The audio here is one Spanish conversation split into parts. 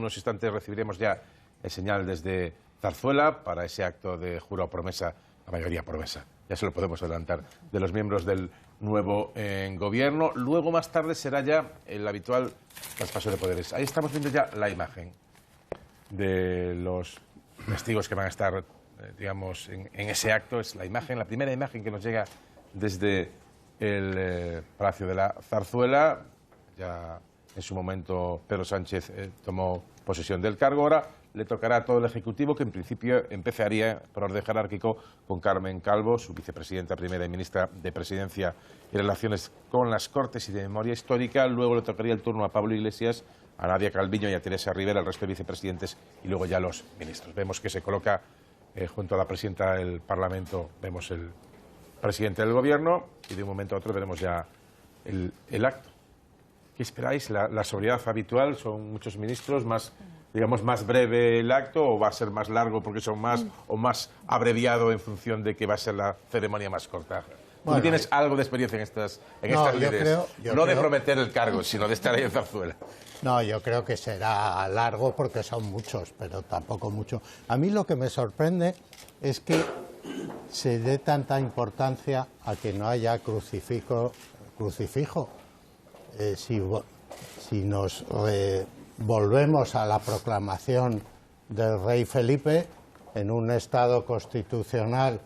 unos instantes recibiremos ya el señal desde Zarzuela para ese acto de juro o promesa, la mayoría promesa, ya se lo podemos adelantar, de los miembros del nuevo gobierno. Luego, más tarde, será ya el habitual traspaso de poderes. Ahí estamos viendo ya la imagen de los testigos que van a estar, digamos, en ese acto. Es la imagen, la primera imagen que nos llega desde el Palacio de la Zarzuela. Ya en su momento Pedro Sánchez tomó posesión del cargo. Ahora le tocará a todo el Ejecutivo, que en principio empezaría por orden jerárquico con Carmen Calvo, su vicepresidenta primera y ministra de Presidencia y Relaciones con las Cortes y de Memoria Histórica. Luego le tocaría el turno a Pablo Iglesias, a Nadia Calviño y a Teresa Rivera, el resto de vicepresidentes, y luego ya los ministros. Vemos que se coloca junto a la presidenta del Parlamento, vemos el presidente del Gobierno, y de un momento a otro veremos ya el acto. ¿Qué esperáis? ¿La sobriedad habitual? ¿Son muchos ministros? ¿Más, digamos, más breve el acto, o va a ser más largo porque son más, o más abreviado en función de que va a ser la ceremonia más corta? Bueno, ¿tú tienes algo de experiencia en estas lides? No de prometer el cargo, sino de estar ahí en Zarzuela. No, yo creo que será largo porque son muchos, pero tampoco mucho. A mí lo que me sorprende es que se dé tanta importancia a que no haya crucifijo. Si nos volvemos a la proclamación del rey Felipe en un Estado constitucional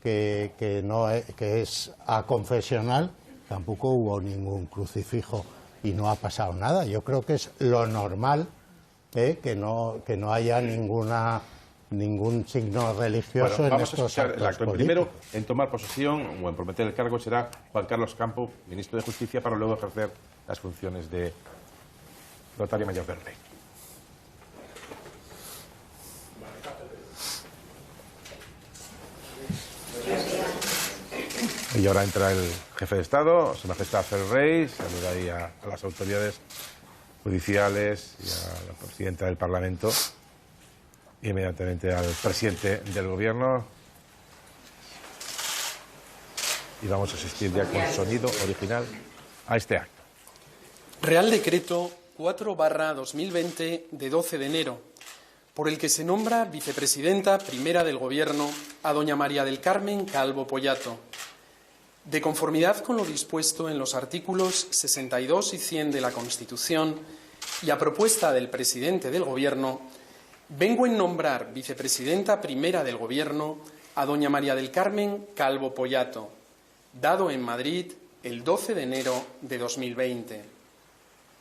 que es aconfesional, tampoco hubo ningún crucifijo y no ha pasado nada. Yo creo que es lo normal, que no haya ningún signo religioso. Bueno, vamos a escuchar el acto. Primero, en tomar posesión o en prometer el cargo será Juan Carlos Campo, ministro de Justicia, para luego ejercer las funciones de notario mayor del rey. Y ahora entra el jefe de Estado, Su Majestad el Rey, saluda ahí a las autoridades judiciales y a la presidenta del Parlamento, y inmediatamente al presidente del Gobierno. Y vamos a asistir ya con sonido original a este acto. Real Decreto 4/2020 de 12 de enero, por el que se nombra vicepresidenta primera del Gobierno a doña María del Carmen Calvo Pollato. De conformidad con lo dispuesto en los artículos 62 y 100 de la Constitución y a propuesta del presidente del Gobierno, vengo en nombrar vicepresidenta primera del Gobierno a doña María del Carmen Calvo Pollato, dado en Madrid el 12 de enero de 2020.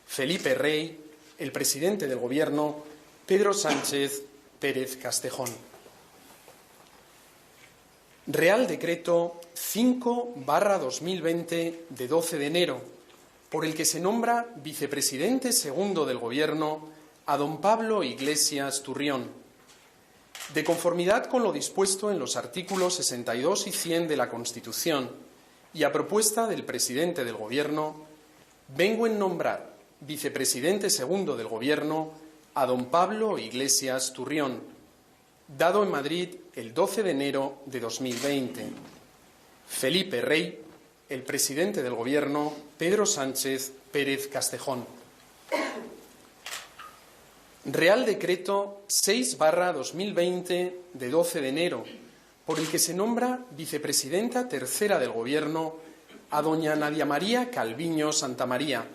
Felipe Rey, el presidente del Gobierno, Pedro Sánchez Pérez Castejón. Real Decreto 5/2020 de 12 de enero, por el que se nombra vicepresidente segundo del Gobierno a don Pablo Iglesias Turrión. De conformidad con lo dispuesto en los artículos 62 y 100 de la Constitución y a propuesta del presidente del Gobierno, vengo en nombrar vicepresidente segundo del Gobierno a don Pablo Iglesias Turrión, dado en Madrid el 12 de enero de 2020. Felipe Rey, el presidente del Gobierno, Pedro Sánchez Pérez Castejón. Real Decreto 6/2020 de 12 de enero, por el que se nombra vicepresidenta tercera del Gobierno a doña Nadia María Calviño Santamaría.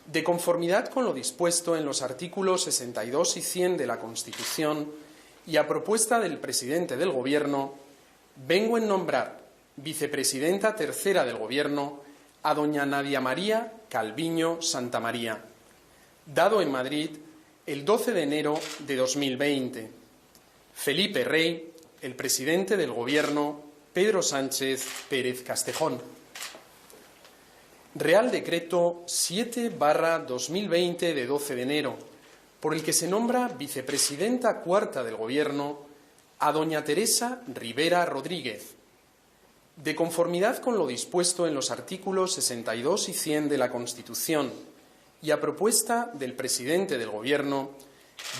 De conformidad con lo dispuesto en los artículos 62 y 100 de la Constitución y a propuesta del presidente del Gobierno, vengo en nombrar vicepresidenta tercera del Gobierno a doña Nadia María Calviño Santamaría, dado en Madrid el 12 de enero de 2020. Felipe Rey, el presidente del Gobierno, Pedro Sánchez Pérez Castejón. Real Decreto 7/2020 de 12 de enero, por el que se nombra vicepresidenta cuarta del Gobierno a doña Teresa Rivera Rodríguez. De conformidad con lo dispuesto en los artículos 62 y 100 de la Constitución y a propuesta del presidente del Gobierno,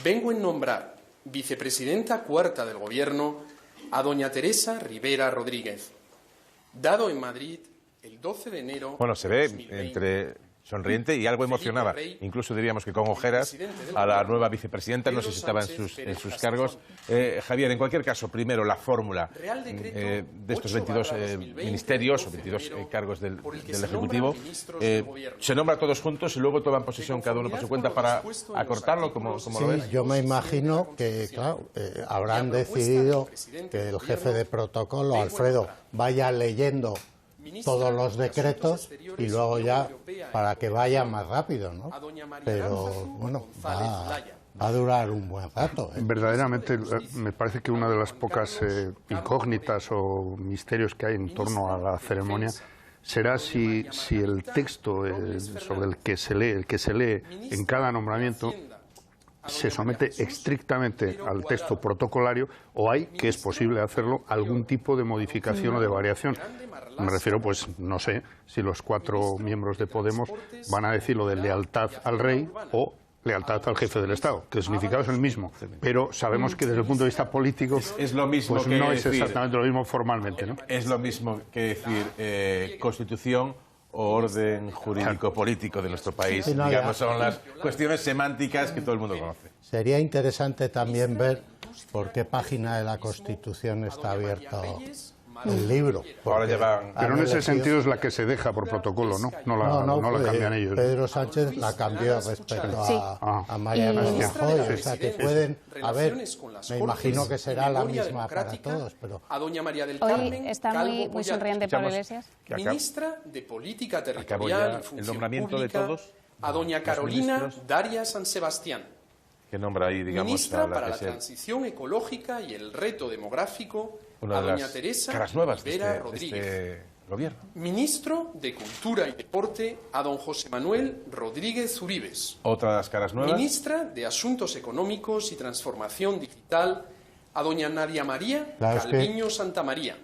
vengo en nombrar vicepresidenta cuarta del Gobierno a doña Teresa Rivera Rodríguez, dado en Madrid el 12 de enero. Bueno, se ve entre sonriente y algo emocionaba, incluso diríamos que con ojeras, a la nueva vicepresidenta, no sé si estaba en sus cargos. Javier, en cualquier caso, primero la fórmula de estos 22 ministerios o 22 cargos del Ejecutivo. ¿Se nombra todos juntos y luego toman posesión cada uno por su cuenta para acortarlo? ¿Cómo lo ves? Yo me imagino que, claro, habrán decidido que el jefe de protocolo, Alfredo, vaya leyendo todos los decretos y luego ya para que vaya más rápido, ¿no? Pero bueno, va a durar un buen rato. Verdaderamente me parece que una de las pocas incógnitas o misterios que hay en torno a la ceremonia será si el texto sobre el que se lee en cada nombramiento se somete estrictamente al texto protocolario o hay, que es posible hacerlo, algún tipo de modificación o de variación. Me refiero, pues, no sé, si los 4 miembros de Podemos van a decir lo de lealtad al rey o lealtad al jefe del Estado, que el significado es el mismo, pero sabemos que desde el punto de vista político es lo mismo, pues que no decir, es exactamente lo mismo formalmente, ¿no? Es lo mismo que decir Constitución o orden jurídico-político de nuestro país. Sí, no, digamos, son las cuestiones semánticas que todo el mundo conoce. Sería interesante también ver por qué página de la Constitución está abierto el libro. Pero en ese sentido es la que se deja por protocolo, ¿no? No la cambian ellos. Pedro Sánchez la cambió respecto a Mariano Rajoy. O sea que pueden haber, me imagino que será la misma para todos. Pero a doña María del Carmen hoy está muy sonriente Pablo Iglesias. Ministra de Política Territorial y Función el nombramiento Pública, de todos. a doña Carolina Daria San Sebastián, que nombra ahí, digamos, ministra para la transición ecológica y el reto demográfico, a doña Teresa caras nuevas Rivera de Rodríguez, este gobierno. Ministro de Cultura y Deporte, a don José Manuel Rodríguez Uribes. Otra de las caras nuevas. Ministra de Asuntos Económicos y Transformación Digital, a doña Nadia María Calviño Santamaría.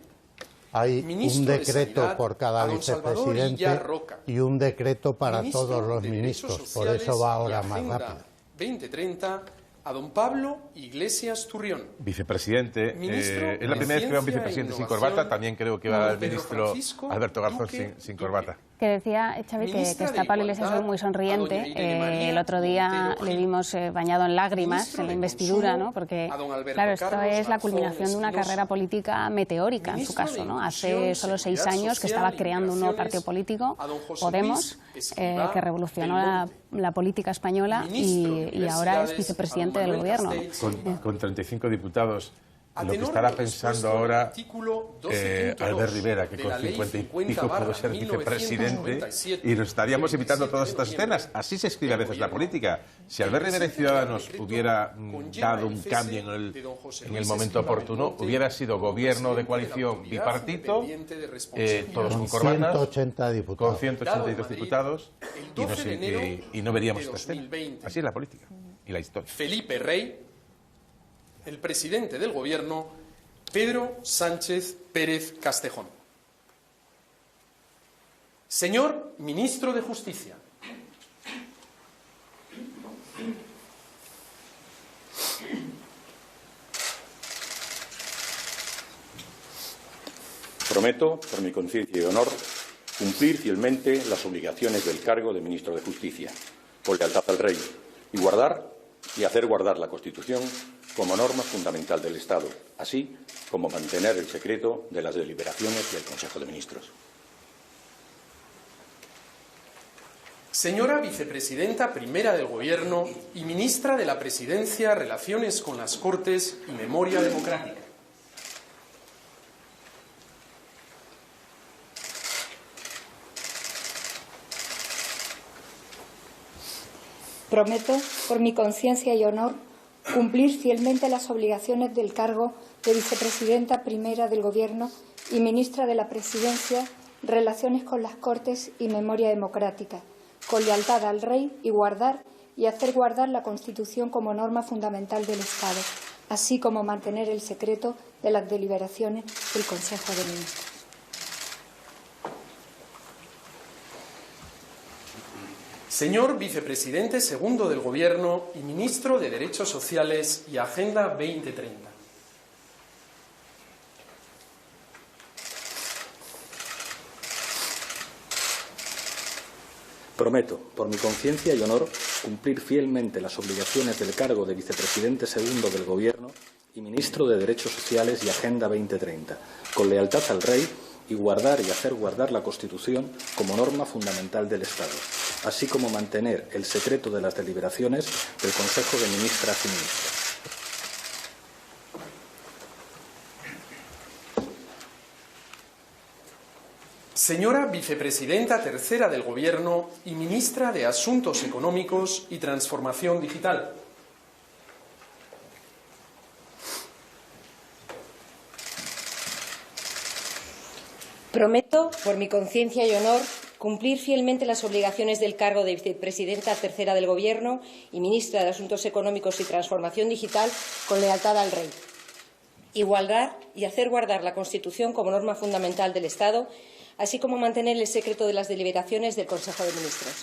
Hay un decreto por cada vicepresidente y un decreto para todos los ministros. Por eso va ahora más rápido. 2030, a don Pablo Iglesias Turrión. Vicepresidente. Es la primera vez que veo a un vicepresidente sin corbata. También creo que va el ministro Alberto Garzón sin corbata. Que decía, Xavi, que está Pablo Iglesias hoy muy sonriente. El otro día le vimos bañado en lágrimas en la investidura, ¿no? Porque, claro, esto es la culminación de una carrera política meteórica, en su caso, ¿no? Hace solo 6 años que estaba creando un nuevo partido político, Podemos, que revolucionó la política española y ahora es vicepresidente del gobierno. Con 35 diputados. Lo que estará pensando ahora Albert Rivera, que con 50 y pico pudo ser vicepresidente, y nos estaríamos evitando todas estas escenas. Así se escribe a veces la política. Si Albert Rivera y Ciudadanos hubiera dado un cambio en el momento oportuno, hubiera sido gobierno de coalición bipartito, todos con corbatas, 180 diputados. con 182 diputados, y no veríamos esta escena. Así es la política y la historia. Felipe Rey, el presidente del Gobierno, Pedro Sánchez Pérez Castejón. Señor Ministro de Justicia. Prometo, por mi conciencia y honor, cumplir fielmente las obligaciones del cargo de Ministro de Justicia, por lealtad al Rey, y hacer guardar la Constitución como norma fundamental del Estado, así como mantener el secreto de las deliberaciones del Consejo de Ministros. Señora Vicepresidenta Primera del Gobierno y Ministra de la Presidencia, Relaciones con las Cortes y Memoria Democrática. Prometo, por mi conciencia y honor, cumplir fielmente las obligaciones del cargo de Vicepresidenta Primera del Gobierno y Ministra de la Presidencia, Relaciones con las Cortes y Memoria Democrática, con lealtad al Rey y hacer guardar la Constitución como norma fundamental del Estado, así como mantener el secreto de las deliberaciones del Consejo de Ministros. Señor Vicepresidente Segundo del Gobierno y Ministro de Derechos Sociales y Agenda 2030. Prometo, por mi conciencia y honor, cumplir fielmente las obligaciones del cargo de Vicepresidente segundo del Gobierno y Ministro de Derechos Sociales y Agenda 2030, con lealtad al Rey y guardar y hacer guardar la Constitución como norma fundamental del Estado, así como mantener el secreto de las deliberaciones del Consejo de Ministras y Ministros. Señora Vicepresidenta Tercera del Gobierno y Ministra de Asuntos Económicos y Transformación Digital. Prometo, por mi conciencia y honor, cumplir fielmente las obligaciones del cargo de Vicepresidenta Tercera del Gobierno y Ministra de Asuntos Económicos y Transformación Digital con lealtad al Rey. Igualdad y hacer guardar la Constitución como norma fundamental del Estado, así como mantener el secreto de las deliberaciones del Consejo de Ministros.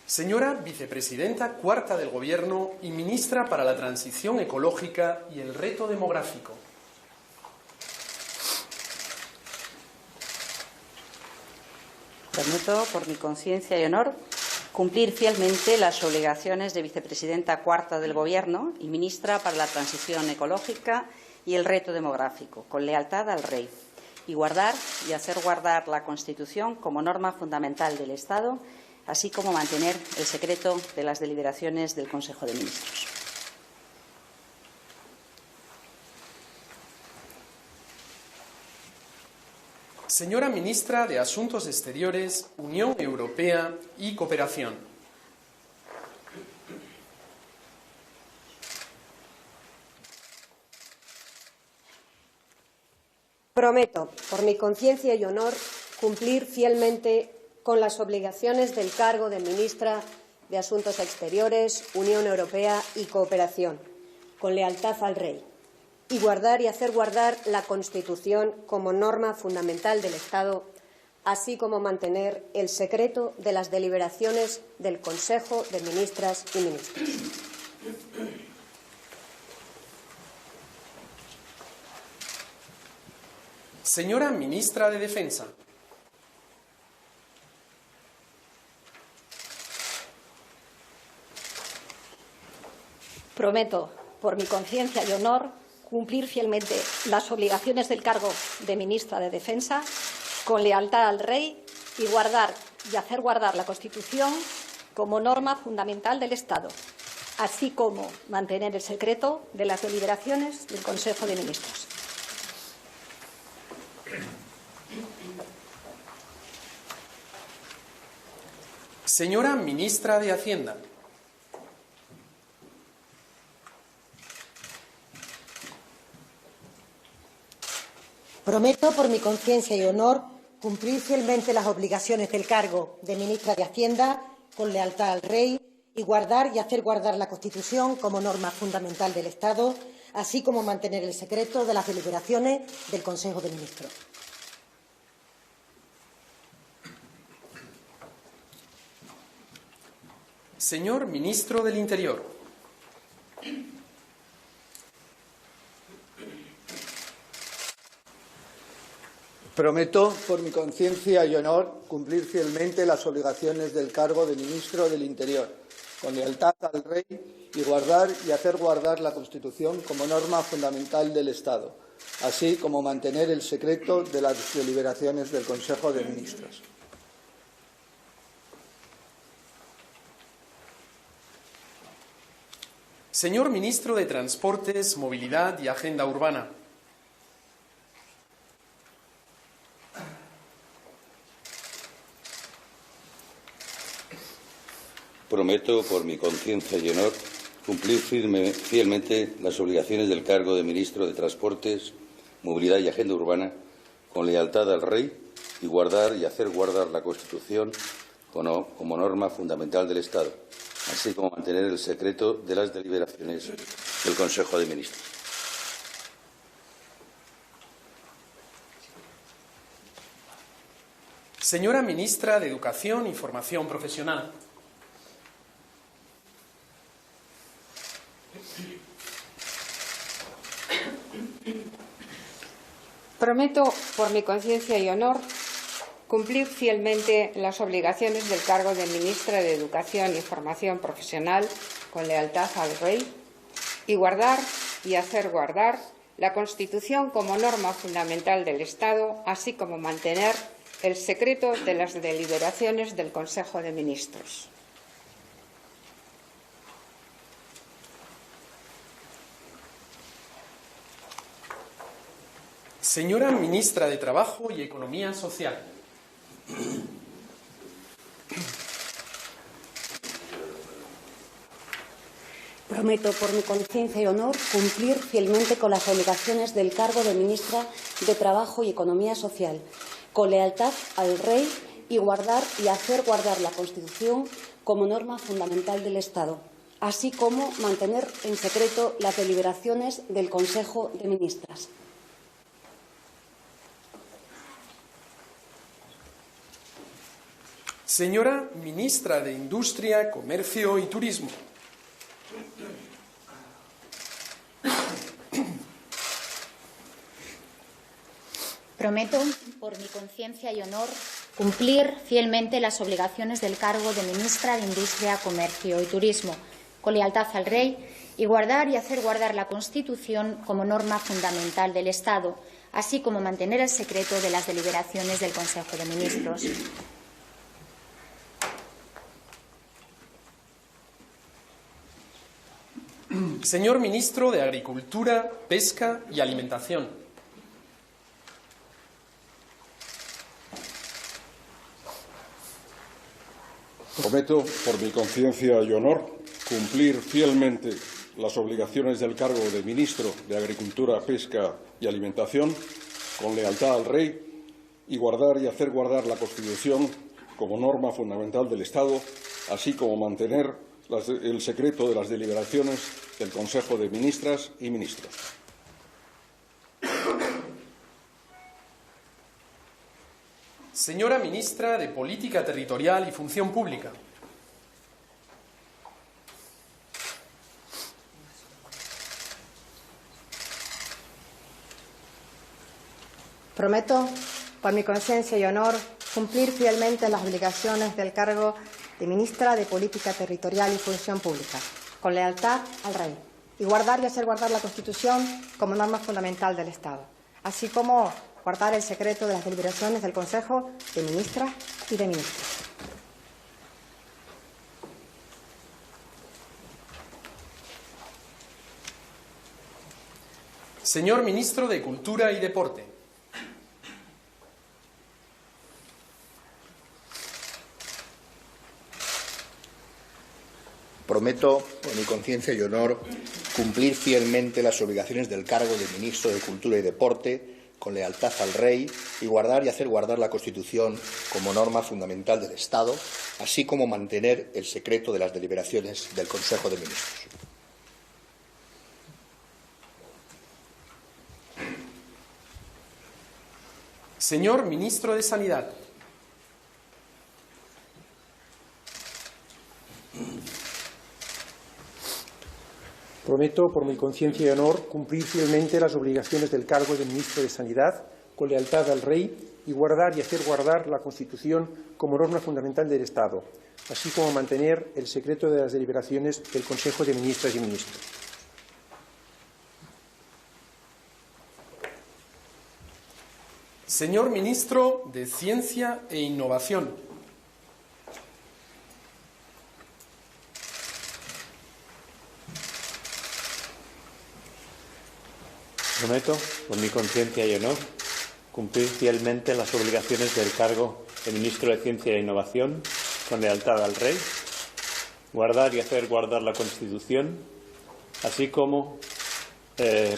Señora Vicepresidenta Cuarta del Gobierno y Ministra para la Transición Ecológica y el Reto Demográfico. Prometo, por mi conciencia y honor, cumplir fielmente las obligaciones de Vicepresidenta Cuarta del Gobierno y Ministra para la Transición Ecológica y el Reto Demográfico, con lealtad al Rey, y guardar y hacer guardar la Constitución como norma fundamental del Estado, así como mantener el secreto de las deliberaciones del Consejo de Ministros. Señora Ministra de Asuntos Exteriores, Unión Europea y Cooperación. Prometo, por mi conciencia y honor, cumplir fielmente con las obligaciones del cargo de Ministra de Asuntos Exteriores, Unión Europea y Cooperación, con lealtad al Rey, y guardar y hacer guardar la Constitución como norma fundamental del Estado, así como mantener el secreto de las deliberaciones del Consejo de Ministras y Ministros. Señora Ministra de Defensa. Prometo, por mi conciencia y honor, cumplir fielmente las obligaciones del cargo de Ministra de Defensa con lealtad al Rey y guardar y hacer guardar la Constitución como norma fundamental del Estado, así como mantener el secreto de las deliberaciones del Consejo de Ministros. Señora Ministra de Hacienda. Prometo, por mi conciencia y honor, cumplir fielmente las obligaciones del cargo de Ministra de Hacienda con lealtad al Rey y guardar y hacer guardar la Constitución como norma fundamental del Estado, así como mantener el secreto de las deliberaciones del Consejo de Ministros. Señor Ministro del Interior. Prometo, por mi conciencia y honor, cumplir fielmente las obligaciones del cargo de Ministro del Interior, con lealtad al Rey y guardar y hacer guardar la Constitución como norma fundamental del Estado, así como mantener el secreto de las deliberaciones del Consejo de Ministros. Señor Ministro de Transportes, Movilidad y Agenda Urbana. Prometo, por mi conciencia y honor, cumplir fielmente las obligaciones del cargo de Ministro de Transportes, Movilidad y Agenda Urbana con lealtad al Rey y guardar y hacer guardar la Constitución como norma fundamental del Estado, así como mantener el secreto de las deliberaciones del Consejo de Ministros. Señora Ministra de Educación y Formación Profesional. Prometo, por mi conciencia y honor, cumplir fielmente las obligaciones del cargo de Ministra de Educación y Formación Profesional con lealtad al Rey y guardar y hacer guardar la Constitución como norma fundamental del Estado, así como mantener el secreto de las deliberaciones del Consejo de Ministros. Señora Ministra de Trabajo y Economía Social. Prometo, por mi conciencia y honor, cumplir fielmente con las obligaciones del cargo de Ministra de Trabajo y Economía Social, con lealtad al Rey y guardar y hacer guardar la Constitución como norma fundamental del Estado, así como mantener en secreto las deliberaciones del Consejo de Ministras. Señora Ministra de Industria, Comercio y Turismo. Prometo, por mi conciencia y honor, cumplir fielmente las obligaciones del cargo de Ministra de Industria, Comercio y Turismo, con lealtad al Rey y guardar y hacer guardar la Constitución como norma fundamental del Estado, así como mantener el secreto de las deliberaciones del Consejo de Ministros. Señor Ministro de Agricultura, Pesca y Alimentación. Prometo, por mi conciencia y honor, cumplir fielmente las obligaciones del cargo de Ministro de Agricultura, Pesca y Alimentación con lealtad al Rey y guardar y hacer guardar la Constitución como norma fundamental del Estado, así como mantener el secreto de las deliberaciones del Consejo de Ministras y Ministros. Señora Ministra de Política Territorial y Función Pública. Prometo, por mi conciencia y honor, cumplir fielmente las obligaciones del cargo de Ministra de Política Territorial y Función Pública, con lealtad al Rey, y guardar y hacer guardar la Constitución como norma fundamental del Estado, así como guardar el secreto de las deliberaciones del Consejo de Ministras y de Ministros. Señor Ministro de Cultura y Deporte. Prometo, por mi conciencia y honor, cumplir fielmente las obligaciones del cargo de Ministro de Cultura y Deporte con lealtad al Rey y guardar y hacer guardar la Constitución como norma fundamental del Estado, así como mantener el secreto de las deliberaciones del Consejo de Ministros. Señor Ministro de Sanidad. Prometo, por mi conciencia y honor, cumplir fielmente las obligaciones del cargo de Ministro de Sanidad con lealtad al Rey y guardar y hacer guardar la Constitución como norma fundamental del Estado, así como mantener el secreto de las deliberaciones del Consejo de Ministras y Ministros. Señor Ministro de Ciencia e Innovación. Prometo, por mi conciencia y honor, cumplir fielmente las obligaciones del cargo de Ministro de Ciencia e Innovación con lealtad al Rey, guardar y hacer guardar la Constitución, así como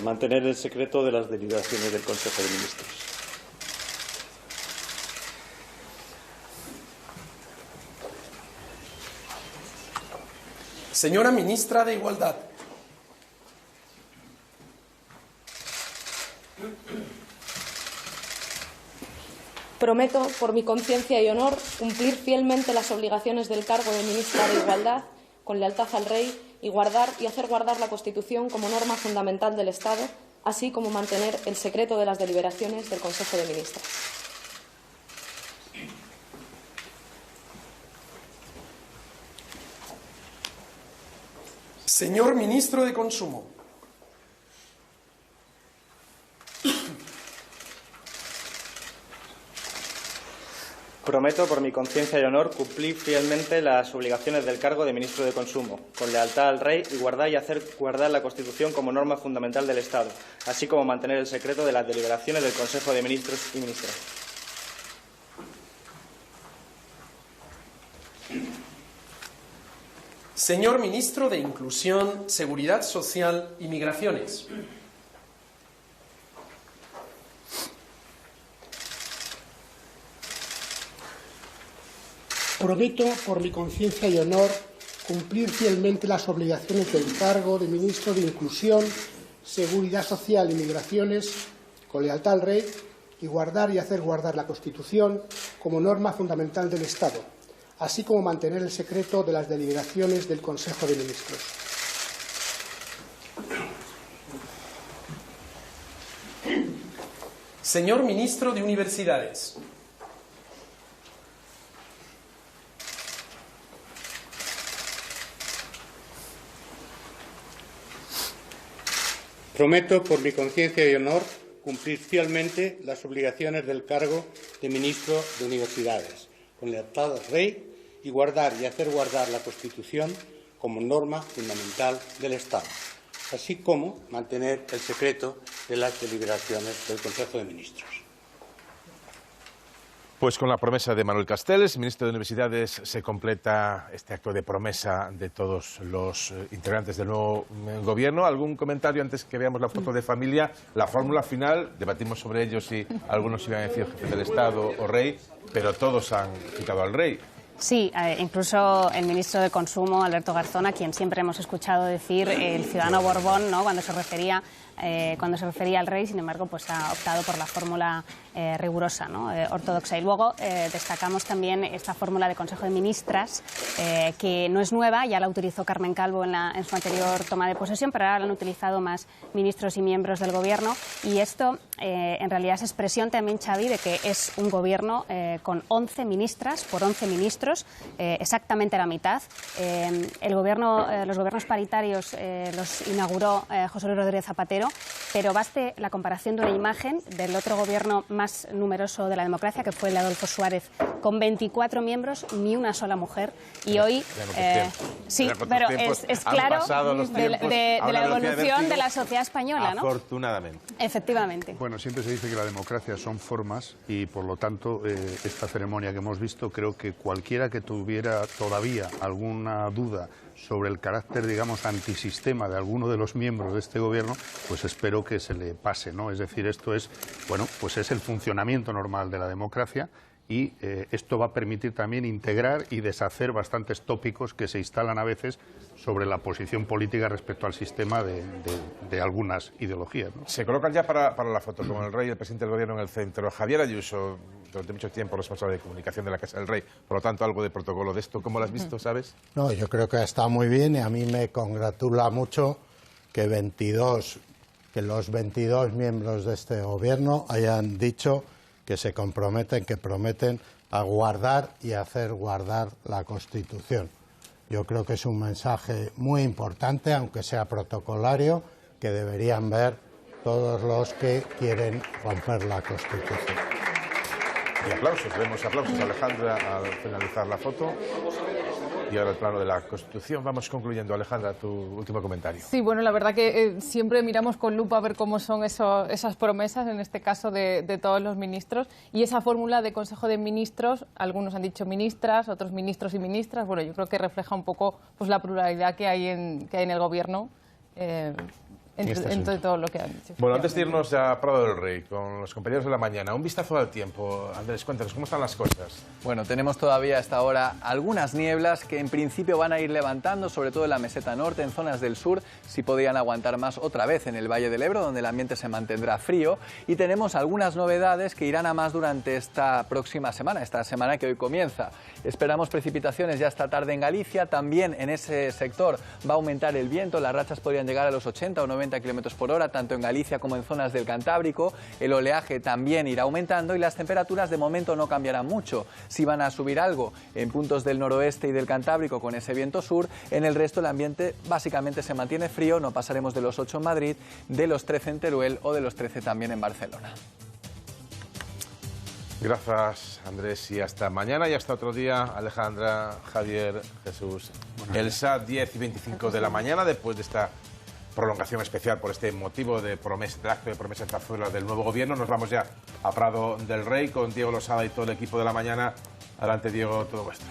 mantener el secreto de las deliberaciones del Consejo de Ministros. Señora Ministra de Igualdad. Prometo, por mi conciencia y honor, cumplir fielmente las obligaciones del cargo de Ministra de Igualdad con lealtad al Rey y guardar y hacer guardar la Constitución como norma fundamental del Estado, así como mantener el secreto de las deliberaciones del Consejo de Ministros. Señor Ministro de Consumo. Prometo, por mi conciencia y honor, cumplir fielmente las obligaciones del cargo de Ministro de Consumo, con lealtad al Rey y guardar y hacer guardar la Constitución como norma fundamental del Estado, así como mantener el secreto de las deliberaciones del Consejo de Ministros y Ministras. Señor Ministro de Inclusión, Seguridad Social y Migraciones. Prometo, por mi conciencia y honor, cumplir fielmente las obligaciones del cargo de Ministro de Inclusión, Seguridad Social y Migraciones, con lealtad al Rey, y guardar y hacer guardar la Constitución como norma fundamental del Estado, así como mantener el secreto de las deliberaciones del Consejo de Ministros. Señor Ministro de Universidades. Prometo, por mi conciencia y honor, cumplir fielmente las obligaciones del cargo de Ministro de Universidades, con lealtad al Rey, y guardar y hacer guardar la Constitución como norma fundamental del Estado, así como mantener el secreto de las deliberaciones del Consejo de Ministros. Pues con la promesa de Manuel Castells, ministro de Universidades, se completa este acto de promesa de todos los integrantes del nuevo gobierno. ¿Algún comentario antes que veamos la foto de familia? La fórmula final, debatimos sobre ello si algunos iban a decir jefe del Estado o rey, pero todos han quitado al rey. Sí, incluso el ministro de Consumo, Alberto Garzón, a quien siempre hemos escuchado decir el ciudadano Borbón, ¿no?, cuando se refería al rey. Sin embargo, pues ha optado por la fórmula rigurosa, ¿no?, ortodoxa. Y luego destacamos también esta fórmula de Consejo de Ministras, que no es nueva, ya la utilizó Carmen Calvo en su anterior toma de posesión, pero ahora la han utilizado más ministros y miembros del Gobierno. Y esto, en realidad, es expresión también, Xavi, de que es un Gobierno con 11 ministras por 11 ministros, exactamente la mitad. Los gobiernos paritarios los inauguró José Luis Rodríguez Zapatero, pero baste la comparación de una imagen del otro gobierno más numeroso de la democracia, que fue el de Adolfo Suárez, con 24 miembros, ni una sola mujer. Y hoy, sí, pero es claro de la evolución de la sociedad española, ¿no? Afortunadamente. Efectivamente. Bueno, siempre se dice que la democracia son formas y, por lo tanto, esta ceremonia que hemos visto, creo que cualquiera que tuviera todavía alguna duda sobre el carácter, digamos, antisistema de alguno de los miembros de este gobierno, pues espero que se le pase, ¿no? Es decir, esto es, bueno, pues es el funcionamiento normal de la democracia y esto va a permitir también integrar y deshacer bastantes tópicos que se instalan a veces sobre la posición política respecto al sistema de algunas ideologías, ¿no? Se colocan ya para la foto con el rey y el presidente del gobierno en el centro. Javier Ayuso, durante mucho tiempo responsable de comunicación de la Casa del Rey, por lo tanto algo de protocolo de esto. ¿Cómo lo has visto, sabes? No, yo creo que está muy bien y a mí me congratula mucho que los 22 miembros de este gobierno hayan dicho que se comprometen, que prometen a guardar y hacer guardar la Constitución. Yo creo que es un mensaje muy importante, aunque sea protocolario, que deberían ver todos los que quieren romper la Constitución. Y aplausos, vemos aplausos a Alejandra al finalizar la foto. Y ahora el plano de la Constitución. Vamos concluyendo. Alejandra, tu último comentario. Sí, bueno, la verdad que siempre miramos con lupa a ver cómo son esas promesas, en este caso de todos los ministros, y esa fórmula de Consejo de Ministros, algunos han dicho ministras, otros ministros y ministras. Bueno, yo creo que refleja un poco pues la pluralidad que hay en el Gobierno. Entre todo lo que han dicho. Bueno, antes de irnos a Prado del Rey, con los compañeros de la mañana, un vistazo al tiempo. Andrés, cuéntanos, ¿cómo están las cosas? Bueno, tenemos todavía hasta ahora algunas nieblas que en principio van a ir levantando, sobre todo en la meseta norte, en zonas del sur, sí podrían aguantar más otra vez en el Valle del Ebro, donde el ambiente se mantendrá frío. Y tenemos algunas novedades que irán a más durante esta próxima semana, esta semana que hoy comienza. Esperamos precipitaciones ya esta tarde en Galicia, también en ese sector va a aumentar el viento, las rachas podrían llegar a los 80 o 90 40 km por hora, tanto en Galicia como en zonas del Cantábrico. El oleaje también irá aumentando y las temperaturas de momento no cambiarán mucho. Sí van a subir algo en puntos del noroeste y del Cantábrico con ese viento sur. En el resto el ambiente básicamente se mantiene frío, no pasaremos de los 8 en Madrid, de los 13 en Teruel o de los 13 también en Barcelona. Gracias, Andrés, y hasta mañana y hasta otro día. Alejandra, Javier, Jesús. Elsa, 10 y 25 de la mañana, después de esta prolongación especial por este motivo de promesa, de acto de promesa en Zarzuela del nuevo gobierno. Nos vamos ya a Prado del Rey con Diego Losada y todo el equipo de la mañana. Adelante, Diego, todo vuestro.